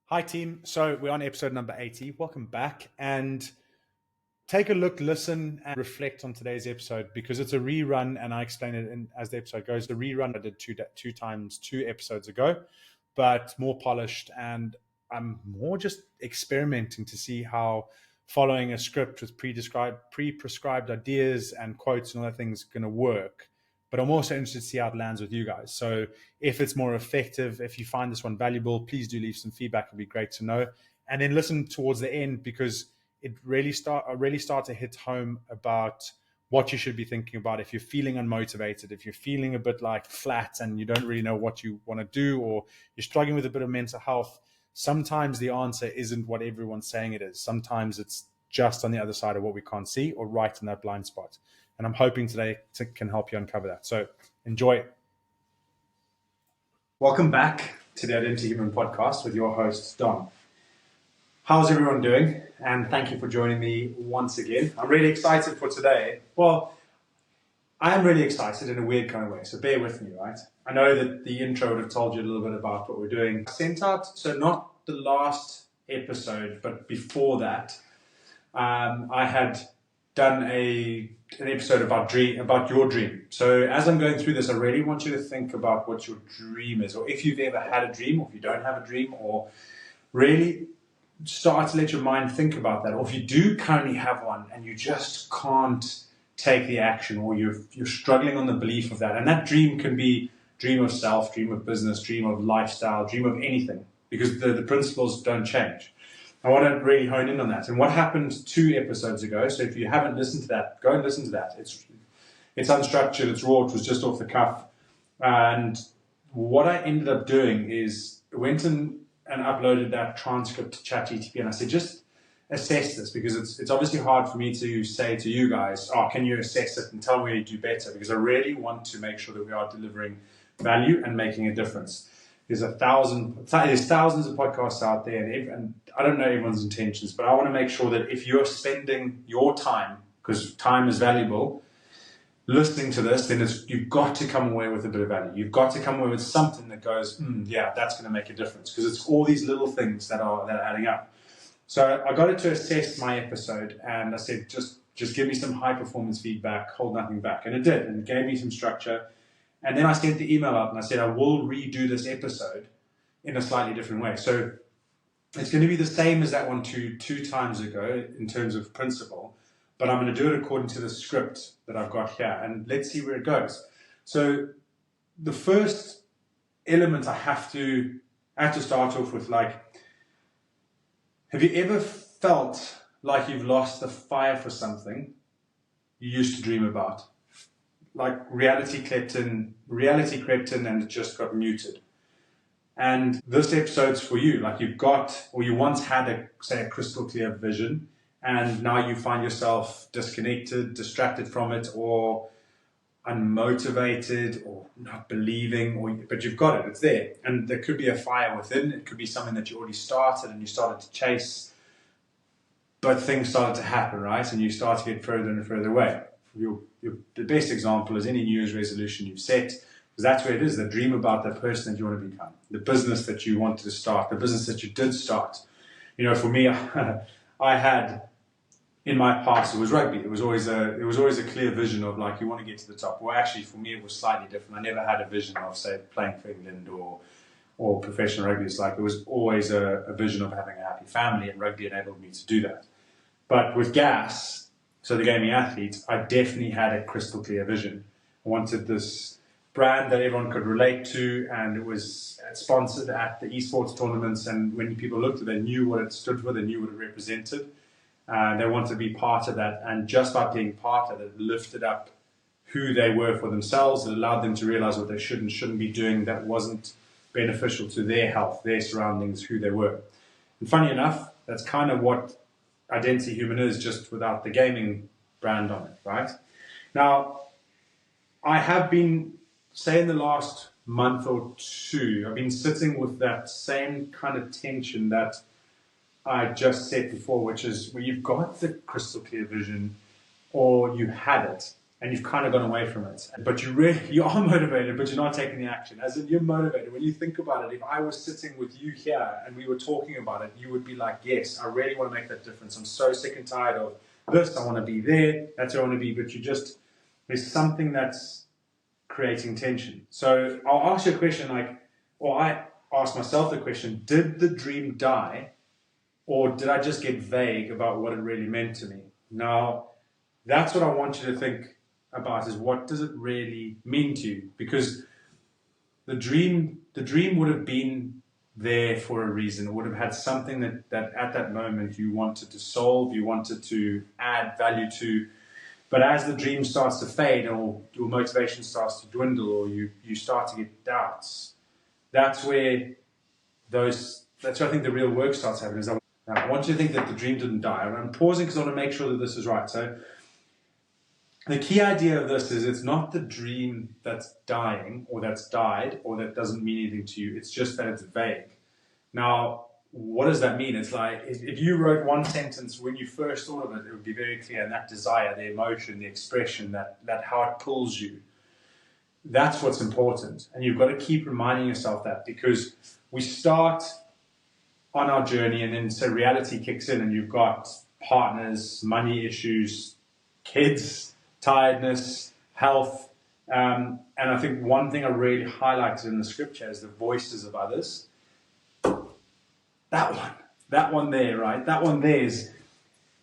Hi, team. So we're on episode number 80. Welcome back. And take a look, listen, and reflect on today's episode because it's a rerun. And I explain it as the episode goes. The rerun I did two times, 2 episodes ago, but more polished. And I'm more just experimenting to see how following a script with pre-prescribed ideas and quotes and other things going to work. But I'm also interested to see how it lands with you guys. So if it's more effective, if you find this one valuable, please do leave some feedback. It'd be great to know. And then listen towards the end because it really start to hit home about what you should be thinking about if you're feeling unmotivated, if you're feeling a bit like flat and you don't really know what you want to do, or you're struggling with a bit of mental health. Sometimes the answer isn't what everyone's saying it is. Sometimes it's just on the other side of what we can't see or right in that blind spot. And I'm hoping today can help you uncover that. So enjoy. Welcome back to the Identity Human podcast with your host, Don. How's everyone doing? And thank you for joining me once again. I'm really excited for today. Well, I am really excited in a weird kind of way, so bear with me, right? I know that the intro would have told you a little bit about what we're doing. I sent out, so not the last episode, but before that, I had done an episode about your dream. So as I'm going through this, I really want you to think about what your dream is, or if you've ever had a dream, or if you don't have a dream, or really start to let your mind think about that. Or if you do currently have one and you just can't take the action, or you're struggling on the belief of that. And that dream can be dream of self, dream of business, dream of lifestyle, dream of anything, because the principles don't change. I want to really hone in on that. And what happened 2 episodes ago, so if you haven't listened to that, go and listen to that. It's unstructured, it's raw, it was just off the cuff. And what I ended up doing is went and uploaded that transcript to ChatGPT, and I said, just assess this, because it's obviously hard for me to say to you guys, can you assess it and tell me where you do better, because I really want to make sure that we are delivering value and making a difference. There's thousands of podcasts out there, and I don't know everyone's intentions, but I want to make sure that if you're spending your time, because time is valuable, listening to this, then you've got to come away with a bit of value. You've got to come away with something that goes, yeah, that's going to make a difference, because it's all these little things that are adding up. So I got it to assess my episode, and I said, just give me some high performance feedback, hold nothing back, and it did, and it gave me some structure. And then I sent the email out and I said, I will redo this episode in a slightly different way. So it's going to be the same as that one two times ago in terms of principle, but I'm going to do it according to the script that I've got here, and let's see where it goes. So the first element I have to start off with, have you ever felt like you've lost the fire for something you used to dream about? Like reality crept in and it just got muted. And this episode's for you. Like you once had a crystal clear vision, and now you find yourself disconnected, distracted from it, or unmotivated, or not believing, but you've got it, it's there. And there could be a fire within, it could be something that you already started and you started to chase, but things started to happen, right? And you start to get further and further away. The best example is any New Year's resolution you've set, because that's where it is, the dream about the person that you want to become, the business that you wanted to start, the business that you did start. For me, I had, in my past, it was rugby. It was always a clear vision of like, you want to get to the top. Well, actually, for me, it was slightly different. I never had a vision of, say, playing for England or professional rugby. It's like, it was always a vision of having a happy family, and rugby enabled me to do that. But with GAS, so the gaming athlete, I definitely had a crystal clear vision. I wanted this brand that everyone could relate to, and it was sponsored at the esports tournaments, and when people looked at it, they knew what it stood for, they knew what it represented. They wanted to be part of that, and just by being part of it, it lifted up who they were for themselves. It allowed them to realize what they should and shouldn't be doing that wasn't beneficial to their health, their surroundings, who they were. And funny enough, that's kind of what Identity Human is, just without the gaming brand on it, right? Now, I have been, say in the last month or two, I've been sitting with that same kind of tension that I just said before, which is where you've got the crystal clear vision, or you had it, and you've kind of gone away from it. But you are motivated, but you're not taking the action. As in, you're motivated. When you think about it, if I was sitting with you here and we were talking about it, you would be like, yes, I really want to make that difference. I'm so sick and tired of this. I want to be there. That's where I want to be. But there's something that's creating tension. So I'll ask you a question I asked myself the question, did the dream die, or did I just get vague about what it really meant to me? Now, that's what I want you to think about, is what does it really mean to you? Because the dream would have been there for a reason. It would have had something that at that moment you wanted to solve, you wanted to add value to. But as the dream starts to fade, or your motivation starts to dwindle, or you start to get doubts, that's where I think the real work starts happening. I want you to think that the dream didn't die. And I'm pausing because I want to make sure that this is right. So the key idea of this is it's not the dream that's dying, or that's died, or that doesn't mean anything to you. It's just that it's vague. Now, what does that mean? It's like if you wrote one sentence when you first thought of it, it would be very clear. And that desire, the emotion, the expression, that how it pulls you, that's what's important. And you've got to keep reminding yourself that, because we start on our journey and then so reality kicks in and you've got partners, money issues, kids, tiredness, health. And I think one thing I really highlighted in the scripture is the voices of others. That one there, right? That one there is,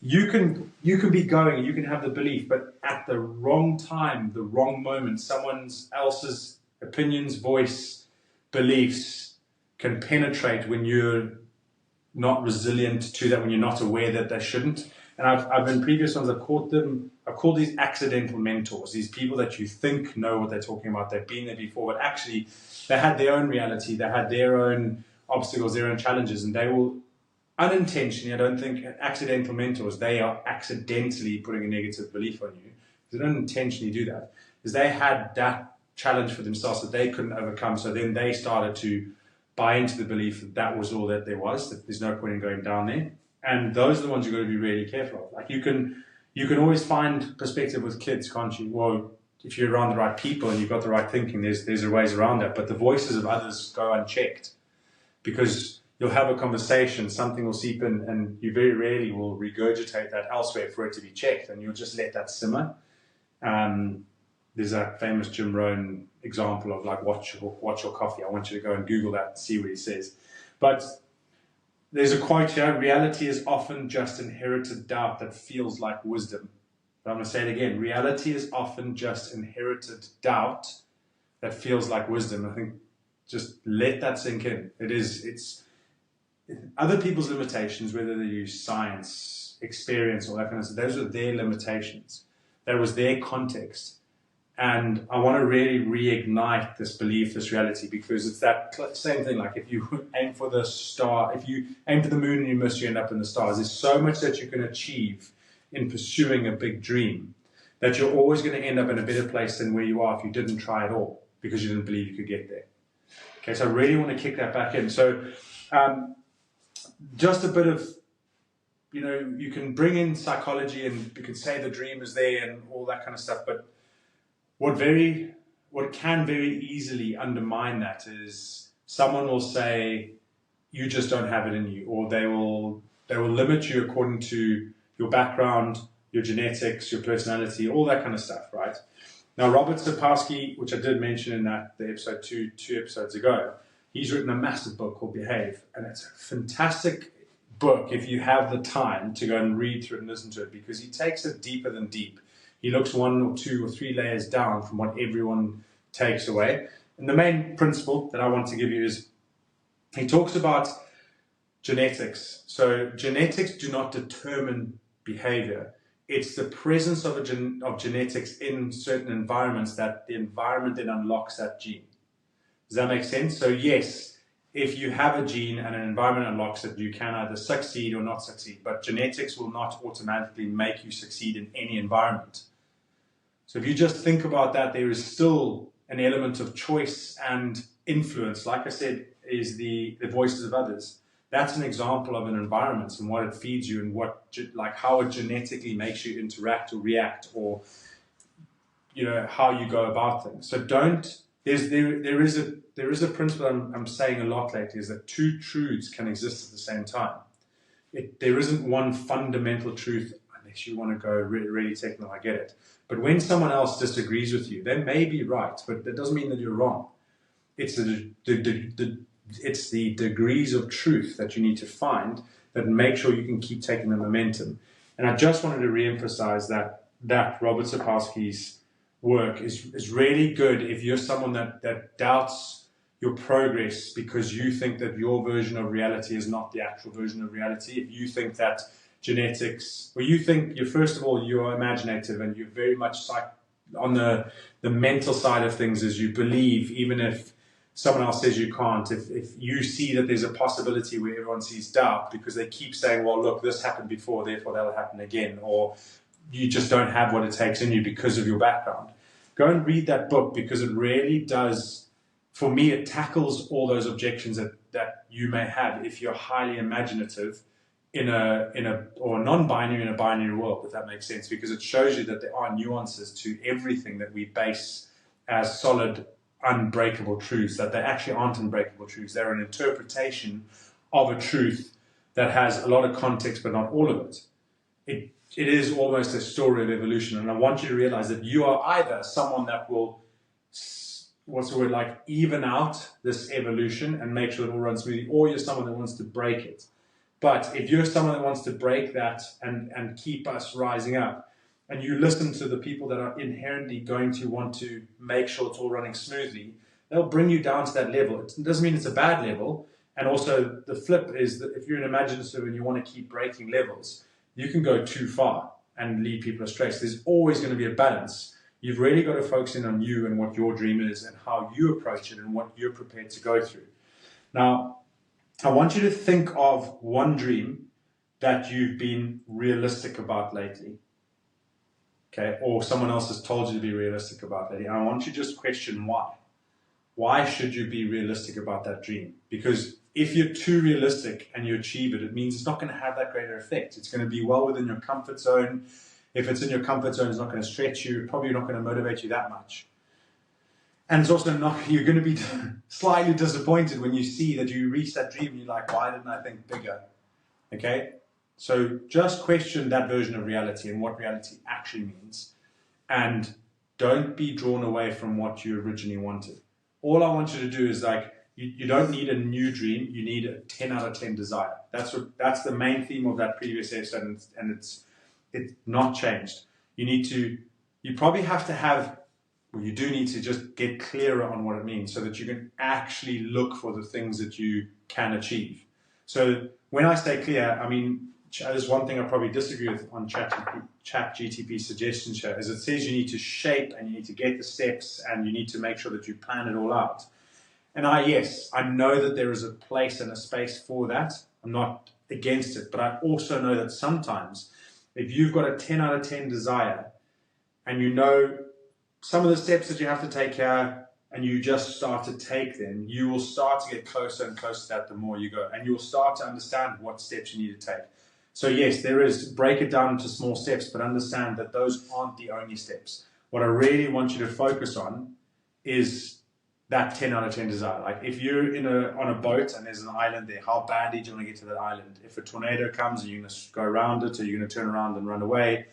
you can be going, you can have the belief, but at the wrong time, the wrong moment, someone else's opinions, voice, beliefs can penetrate when you're not resilient to that, when you're not aware that they shouldn't. And I've in previous ones, I've called these accidental mentors, these people that you think know what they're talking about, they've been there before, but actually they had their own reality, they had their own obstacles, their own challenges, and they will unintentionally, I don't think, accidental mentors, they are accidentally putting a negative belief on you. They don't intentionally do that, because they had that challenge for themselves that they couldn't overcome, so then they started to buy into the belief that that was all that there was, that there's no point in going down there. And those are the ones you've got to be really careful of. Like you can always find perspective with kids, can't you? Well, if you're around the right people and you've got the right thinking, there's ways around that. But the voices of others go unchecked, because you'll have a conversation, something will seep in, and you very rarely will regurgitate that elsewhere for it to be checked, and you'll just let that simmer. There's that famous Jim Rohn example of like, watch your coffee. I want you to go and Google that and see what he says. But there's a quote here, reality is often just inherited doubt that feels like wisdom. But I'm going to say it again, reality is often just inherited doubt that feels like wisdom. I think just let that sink in. It's other people's limitations, whether they use science, experience, all that kind of stuff, those are their limitations. That was their context. And I want to really reignite this belief, this reality, because it's that same thing. Like if you aim for the star, if you aim for the moon and you miss, you end up in the stars. There's so much that you can achieve in pursuing a big dream that you're always going to end up in a better place than where you are if you didn't try at all, because you didn't believe you could get there. Okay, so I really want to kick that back in. So just a bit of, you can bring in psychology and you can say the dream is there and all that kind of stuff, but what can very easily undermine that is someone will say you just don't have it in you, or they will limit you according to your background, your genetics, your personality, all that kind of stuff, right? Now, Robert Sapolsky, which I did mention in the episode two episodes ago, he's written a massive book called Behave, and it's a fantastic book if you have the time to go and read through it and listen to it, because he takes it deeper than deep. He looks 1 or 2 or 3 layers down from what everyone takes away. And the main principle that I want to give you is he talks about genetics. So genetics do not determine behavior. It's the presence of genetics in certain environments that the environment then unlocks that gene. Does that make sense? So yes, if you have a gene and an environment unlocks it, you can either succeed or not succeed. But genetics will not automatically make you succeed in any environment. So if you just think about that, there is still an element of choice and influence. Like I said, is the voices of others. That's an example of an environment and what it feeds you and how it genetically makes you interact or react or how you go about things. So there is a principle I'm saying a lot lately, is that two truths can exist at the same time. There isn't one fundamental truth, unless you want to go really technical, I get it. But when someone else disagrees with you, they may be right, but that doesn't mean that you're wrong. It's it's the degrees of truth that you need to find that make sure you can keep taking the momentum. And I just wanted to reemphasize that Robert Sapolsky's work is really good if you're someone that doubts your progress because you think that your version of reality is not the actual version of reality. If you think that genetics, or you think first of all, you're imaginative and you're very much on the mental side of things, as you believe, even if someone else says you can't, if you see that there's a possibility where everyone sees doubt because they keep saying, well, look, this happened before, therefore that'll happen again, or you just don't have what it takes in you because of your background. Go and read that book, because it really does, for me, it tackles all those objections that you may have if you're highly imaginative or non-binary in a binary world, if that makes sense, because it shows you that there are nuances to everything that we base as solid, unbreakable truths, that they actually aren't unbreakable truths. They're an interpretation of a truth that has a lot of context, but not all of it. It is almost a story of evolution, and I want you to realize that you are either someone that will, even out this evolution and make sure it all runs smoothly, or you're someone that wants to break it. But if you're someone that wants to break that and keep us rising up, and you listen to the people that are inherently going to want to make sure it's all running smoothly, they'll bring you down to that level. It doesn't mean it's a bad level. And also the flip is that if you're an imaginative and you want to keep breaking levels, you can go too far and lead people astray. So there's always going to be a balance. You've really got to focus in on you and what your dream is and how you approach it and what you're prepared to go through. Now, I want you to think of one dream that you've been realistic about lately. Okay, or someone else has told you to be realistic about that. And I want you to just question why. Why should you be realistic about that dream? Because if you're too realistic and you achieve it, it means it's not going to have that greater effect. It's going to be well within your comfort zone. If it's in your comfort zone, it's not going to stretch you. Probably not going to motivate you that much. And it's also not, you're going to be slightly disappointed when you see that you reach that dream and you're like, why didn't I think bigger? Okay? So just question that version of reality and what reality actually means. And don't be drawn away from what you originally wanted. All I want you to do is you don't need a new dream, you need a 10 out of 10 desire. That's the main theme of that previous episode, and it's not changed. You probably have to have, well, you do need to just get clearer on what it means so that you can actually look for the things that you can achieve. So when I say clear, I mean, there's one thing I probably disagree with on ChatGTP suggestions here, is it says you need to shape and you need to get the steps and you need to make sure that you plan it all out. And yes, I know that there is a place and a space for that. I'm not against it, but I also know that sometimes if you've got a 10 out of 10 desire and you know some of the steps that you have to take here, and you just start to take them, you will start to get closer and closer to that the more you go, and you'll start to understand what steps you need to take. So yes, there is, break it down into small steps, but understand that those aren't the only steps. What I really want you to focus on is that 10 out of 10 desire. Like if you're on a boat and there's an island there, how badly do you want to get to that island? If a tornado comes, are you going to go around it? Are you going to turn around and run away?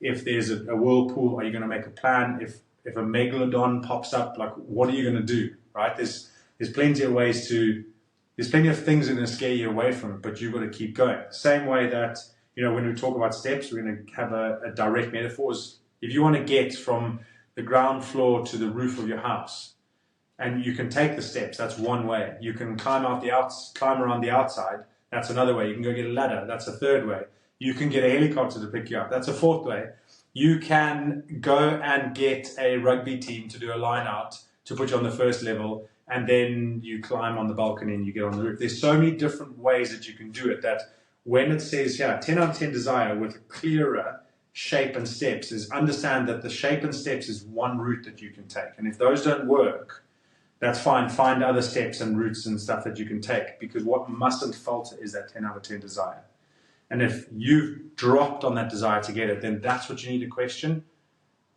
If there's a whirlpool, are you going to make a plan? If a megalodon pops up, like what are you going to do, right? There's plenty of ways there's plenty of things that are going to scare you away from it, but you've got to keep going. Same way that, when we talk about steps, we're going to have a direct metaphor. If you want to get from the ground floor to the roof of your house, and you can take the steps, that's one way. You can climb around the outside, that's another way. You can go get a ladder, that's a third way. You can get a helicopter to pick you up, that's a fourth way. You can go and get a rugby team to do a line out to put you on the first level, and then you climb on the balcony and you get on the roof. There's so many different ways that you can do it that when it says, 10 out of 10 desire with a clearer shape and steps, is understand that the shape and steps is one route that you can take. And if those don't work, that's fine. Find other steps and routes and stuff that you can take, because what mustn't falter is that 10 out of 10 desire. And if you've dropped on that desire to get it, then that's what you need to question.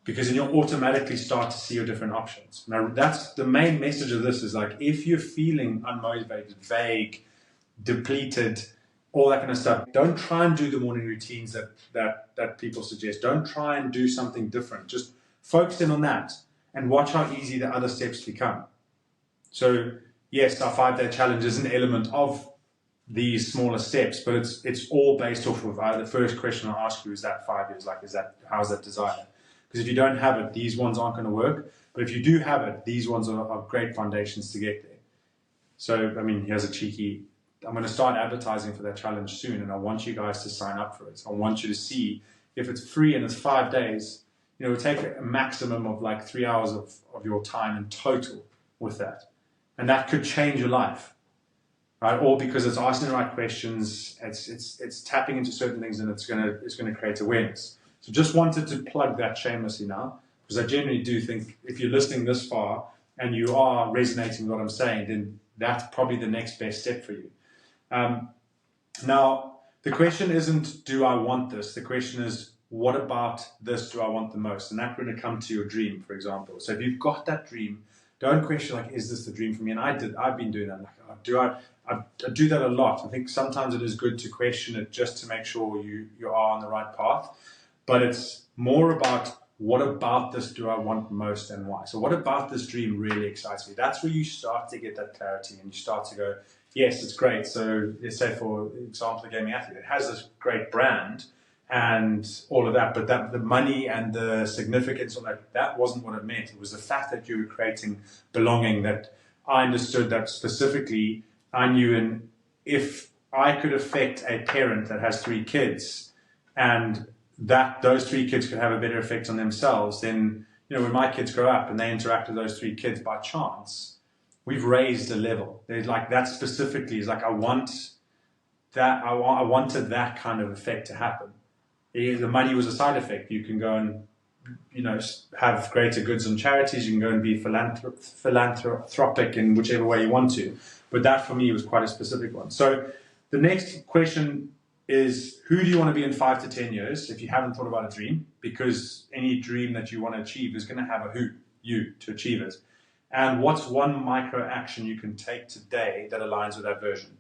because then you'll automatically start to see your different options. Now, that's the main message of this, is like, if you're feeling unmotivated, vague, depleted, all that kind of stuff, don't try and do the morning routines that people suggest. Don't try and do something different. Just focus in on that and watch how easy the other steps become. So yes, our 5-day challenge is an element of these smaller steps, but it's all based off of the first question I ask you is that 5 years, like, how's that desire? Because if you don't have it, these ones aren't going to work. But if you do have it, these ones are great foundations to get there. So, I mean, here's a cheeky, I'm going to start advertising for that challenge soon, and I want you guys to sign up for it. I want you to see, if it's free and it's 5 days, it will take a maximum of like 3 hours of your time in total with that. And that could change your life, right? All because it's asking the right questions, it's tapping into certain things, and it's gonna create awareness. So just wanted to plug that shamelessly now, because I genuinely do think if you're listening this far and you are resonating with what I'm saying, then that's probably the next best step for you. Now, the question isn't, do I want this? The question is, what about this do I want the most? And that's going to come to your dream, for example. So if you've got that dream, don't question, like, is this the dream for me? And I've been doing that. Like, I do that a lot. I think sometimes it is good to question it just to make sure you are on the right path. But it's more about, what about this do I want most and why? So what about this dream really excites me? That's where you start to get that clarity, and you start to go, yes, it's great. So let's say, for example, the gaming athlete, it has this great brand and all of that, but the money and the significance of that wasn't what it meant. It was the fact that you were creating belonging, that I understood that specifically. I knew, if I could affect a parent that has 3 kids, and that those 3 kids could have a better effect on themselves, then, when my kids grow up and they interact with those 3 kids by chance, we've raised a level. There's like, that specifically is like, I wanted that kind of effect to happen. The money was a side effect. You can go and, have greater goods on charities. You can go and be philanthropic in whichever way you want to. But that for me was quite a specific one. So the next question is, who do you want to be in 5 to 10 years if you haven't thought about a dream? Because any dream that you want to achieve is going to have a you to achieve it. And what's one micro action you can take today that aligns with that version?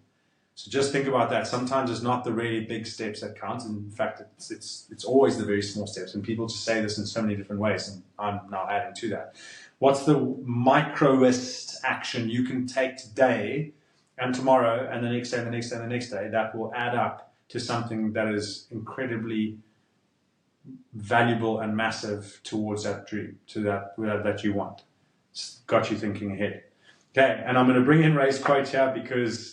So just think about that. Sometimes it's not the really big steps that count. In fact, it's always the very small steps. And people just say this in so many different ways, and I'm now adding to that. What's the microest action you can take today and tomorrow and the next day and the next day and the next day that will add up to something that is incredibly valuable and massive towards that dream, to that you want? It's got you thinking ahead. Okay, and I'm going to bring in Ray's quote here, because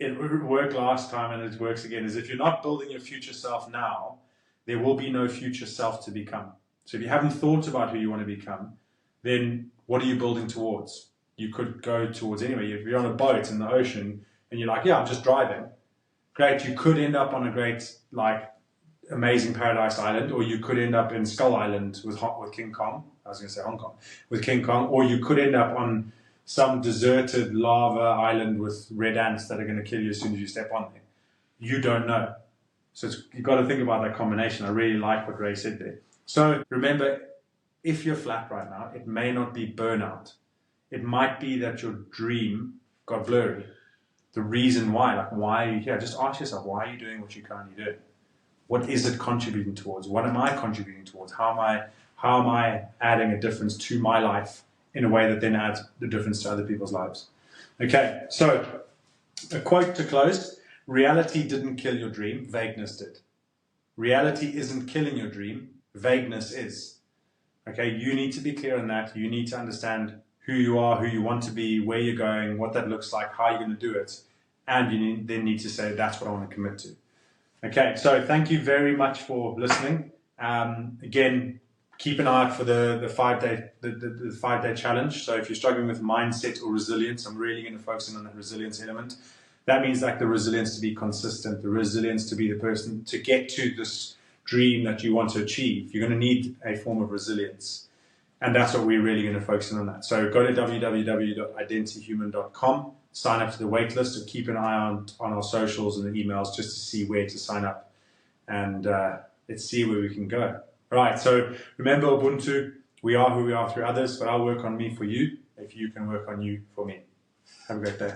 it worked last time and it works again, is if you're not building your future self now, there will be no future self to become. So if you haven't thought about who you want to become, then what are you building towards? You could go towards anywhere. If you're on a boat in the ocean and you're like, yeah, I'm just driving. Great, you could end up on a great, like, amazing paradise island, or you could end up in Skull Island with King Kong. I was going to say Hong Kong, with King Kong, or you could end up on some deserted lava island with red ants that are going to kill you as soon as you step on there. You don't know. So you've got to think about that combination. I really like what Ray said there. So remember, if you're flat right now, it may not be burnout. It might be that your dream got blurry. The reason why, like, why are you here? Just ask yourself, why are you doing what you're currently doing? What is it contributing towards? What am I contributing towards? How am I adding a difference to my life in a way that then adds the difference to other people's lives? Okay, so a quote to close. Reality didn't kill your dream, vagueness did. Reality isn't killing your dream, vagueness is. Okay, you need to be clear on that. You need to understand who you are, who you want to be, where you're going, what that looks like, how you're going to do it. And you then need to say, that's what I want to commit to. Okay, so thank you very much for listening. Again, keep an eye out for the 5-day challenge. So if you're struggling with mindset or resilience, I'm really going to focus in on that resilience element. That means like the resilience to be consistent, the resilience to be the person to get to this dream that you want to achieve. You're going to need a form of resilience. And that's what we're really going to focus in on that. So go to www.identityhuman.com, sign up to the waitlist, or keep an eye on our socials and the emails just to see where to sign up. And let's see where we can go. Right, so remember Ubuntu, we are who we are through others, but I'll work on me for you if you can work on you for me. Have a great day.